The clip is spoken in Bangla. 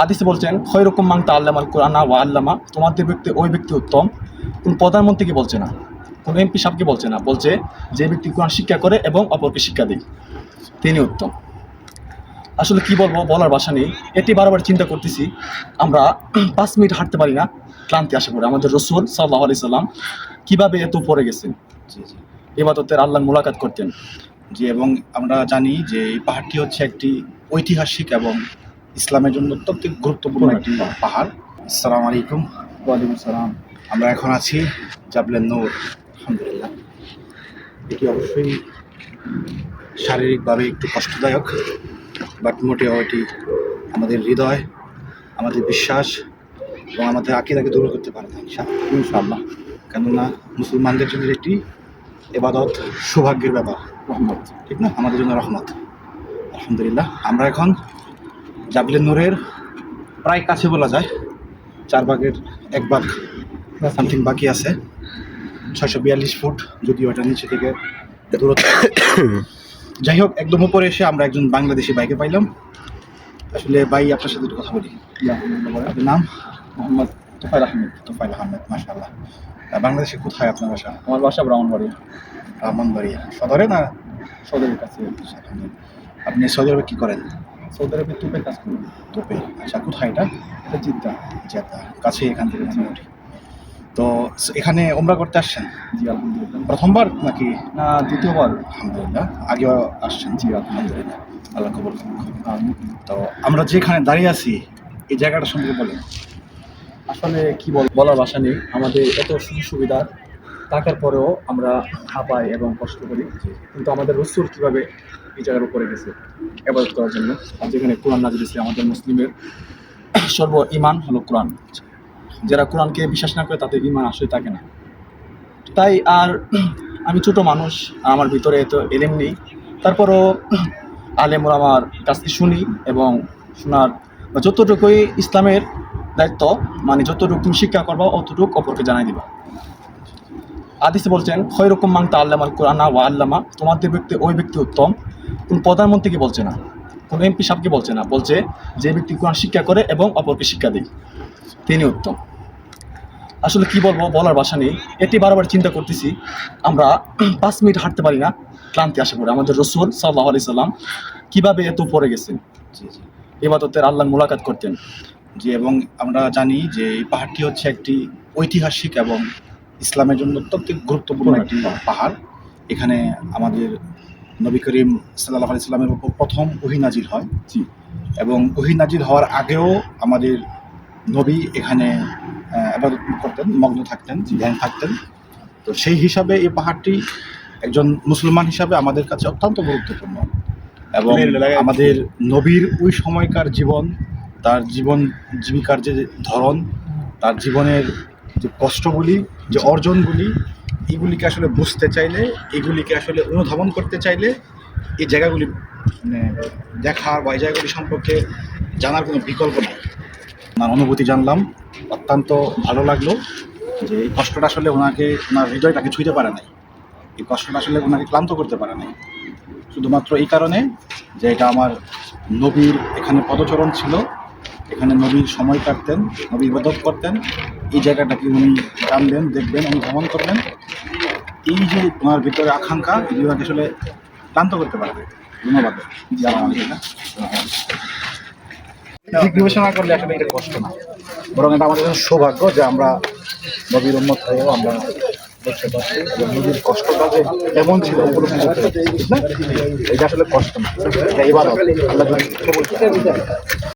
হাদিসে বলছেন খয়রুকুম মান তাআল্লামাল কুরআনা ওয়া আল্লামা, তোমাদের ব্যক্তি ওই ব্যক্তি উত্তম। কোন প্রধানমন্ত্রীকে বলছে না, কোন এমপি সাহেবকে বলছে না, বলছে যে ব্যক্তি কোরআন শিক্ষা করে এবং অপরকে শিক্ষা দেয় তিনি উত্তম। আসলে কি বলবো, বলার ভাষা নেই। এটি বারবার চিন্তা করতেছি, আমরা 5 মিনিট হাঁটতে পারি না, ক্লান্তি আসে পড়ে। আমাদের রাসূল সাল্লাল্লাহু আলাইহি সাল্লাম কিভাবে এত পড়ে গেছেন, জি জি ইবাদতের আল্লাহর মুলাকাত করতেন। জি এবং আমরা জানি যে এই পাহাড়টি হচ্ছে একটি ঐতিহাসিক এবং ইসলামের জন্য অত্যন্ত গুরুত্বপূর্ণ একটি পাহাড়। আসসালামু আলাইকুম। ওয়ালাইকুম সালাম। আমরা এখন আছি জাবলে নূর। আলহামদুলিল্লাহ, এটি অবশ্যই শারীরিকভাবে একটু কষ্টদায়ক, বাট মোটেও এটি আমাদের হৃদয়, আমাদের বিশ্বাস এবং আমাদের আকীদাকে দূর করতে পারে না ইনশাআল্লাহ। কেননা মুসলমানদের জন্য এটি ইবাদত সৌভাগ্যের ব্যাপার, রহমত। ঠিক না? আমাদের জন্য রহমত। আলহামদুলিল্লাহ, আমরা এখন জাবলে নূরের প্রায় কাছে বলা যায়, 4 ভাগের 1 ভাগ সামথিং বাকি আছে। 642 ফুট, যদিও এটা নিচে থেকে দূরত্ব। যাই হোক, একদম উপরে এসে আমরা একজন বাংলাদেশি বাইকে পাইলাম। আসলে ভাই, আপনার সাথে একটু কথা বলি। আপনার নাম? মোহাম্মদ তোফায়েল আহমেদ। তোফায়েল আহমেদ, মাশাআল্লাহ। বাংলাদেশে কোথায় আপনার বাসা? আমার বাসা ব্রাহ্মণবাড়িয়া। ব্রাহ্মণবাড়িয়া সদরে না? সৌদের কাছে। আপনি সৌদি আরবে কী করেন? সৌদি আরবে তুপের কাজ করি। তোপে। আচ্ছা, কোথায় এটা? এটা জিদ্দা। জেদ্দা, কাছে এখান থেকে মোটামুটি। তো এখানে ওমরা করতে আসছেন জি আলহামদুলিল্লাহ। প্রথমবার নাকি? না, দ্বিতীয়বার। আলহামদুলিল্লাহ, আগেও আসছেন? জি আলহামদুলিল্লাহ। আল্লাহ কবুল করুন। তো আমরা যেখানে দাঁড়িয়ে আছি, এই জায়গাটা সম্পর্কে বলেন। আসলে কি বলার ভাষা নেই। আমাদের এত সুযোগ সুবিধা থাকার পরেও আমরা হাঁপাই এবং কষ্ট করি, কিন্তু আমাদের রাসূল কিভাবে এই জায়গার উপরে গেছে ইবাদত করার জন্য। আর যেখানে কোরআন নাযিল হয়েছে, আমাদের মুসলিমের সর্ব ঈমান হলো কোরআন। যারা কোরআনকে বিশ্বাস না করে তাদের ঈমান আসলে থাকে না। তাই আর আমি ছোট মানুষ, আমার ভিতরে এত এলেম নেই, তারপরও আলেম ওলামার কাছ থেকে শুনি এবং শোনার বা যতটুকুই ইসলামের দায়িত্ব, মানে যতটুকু তুমি শিক্ষা করবা অতটুকু অপরকে জানাই দিবা। হাদিসে বলছেন খয়রুকুম মান তাআল্লামাল কুরআনা ওয়া আল্লামা, তোমাদের ব্যক্তি ওই ব্যক্তি উত্তম। কোন প্রধানমন্ত্রীকে বলছে না, কোন এমপি সাহেবকে বলছে না, বলছে যে ব্যক্তি কোরআন শিক্ষা করে এবং অপরকে শিক্ষা দেয় তিনি উত্তম। আসলে কি বলবো, বলার ভাষা নেই। এটি বারবার চিন্তা করতেছি, আমরা 5 মিনিট হাঁটতে পারি না, ক্লান্তি আসে পড়ে। আমাদের রাসূল সাল্লাল্লাহু আলাইহি সাল্লাম কিভাবে এত পড়ে গেছেন, জি জি ইবাদতের আল্লাহর মুলাকাত করতেন। জি এবং আমরা জানি যে এই পাহাড়টি হচ্ছে একটি ঐতিহাসিক এবং ইসলামের জন্য অত্যন্ত গুরুত্বপূর্ণ একটি পাহাড়। এখানে আমাদের নবী করিম সাল্লাল্লাহু আলাইহি সাল্লামের উপর প্রথম ওহী নাজিল হয়। জি। এবং ওহী নাজিল হওয়ার আগেও আমাদের নবী এখানে ইবাদত করতেন, মগ্ন থাকতেন, ধ্যান থাকতেন। তো সেই হিসাবে এই পাহাড়টি একজন মুসলমান হিসাবে আমাদের কাছে অত্যন্ত গুরুত্বপূর্ণ। এবং আমাদের নবীর ওই সময়কার জীবন, তার জীবন জীবিকার যে ধরন, তার জীবনের যে কষ্টগুলি, যে অর্জনগুলি, এগুলিকে আসলে বুঝতে চাইলে, এগুলিকে আসলে অনুধাবন করতে চাইলে এই জায়গাগুলি মানে দেখার বা এই জায়গাগুলি সম্পর্কে জানার কোনো বিকল্প নেই। ওনার অনুভূতি জানলাম, অত্যন্ত ভালো লাগলো যে এই কষ্টটা আসলে ওনার হৃদয়টাকে ছুঁইতে পারে নাই। এই কষ্টটা আসলে ওনাকে ক্লান্ত করতে পারে নাই, শুধুমাত্র এই কারণে যে এটা আমার নবীর এখানে পদচরণ ছিল, এখানে নবীর সময় কাটতেন, নবী ইবাদত করতেন। এই জায়গাটাকে উনি জানবেন, দেখবেন, অনুধাবন করবেন। এই যে ওনার ভিতরে আকাঙ্ক্ষা, এগুলো আসলে ক্লান্ত করতে পারবে। ধন্যবাদ। দিক বিবেচনা করলে আসলে এটা কষ্ট না, বরং এটা আমাদের জন্য সৌভাগ্য যে আমরা নবীর উম্মত হয়েও আমরা দেখতে পাচ্ছি যে নবীর কষ্টটা যে এমন ছিল উপলব্ধি করতে পারছি, ঠিক না? এটা আসলে কষ্ট না, এটা ইবাদত। আল্লাহ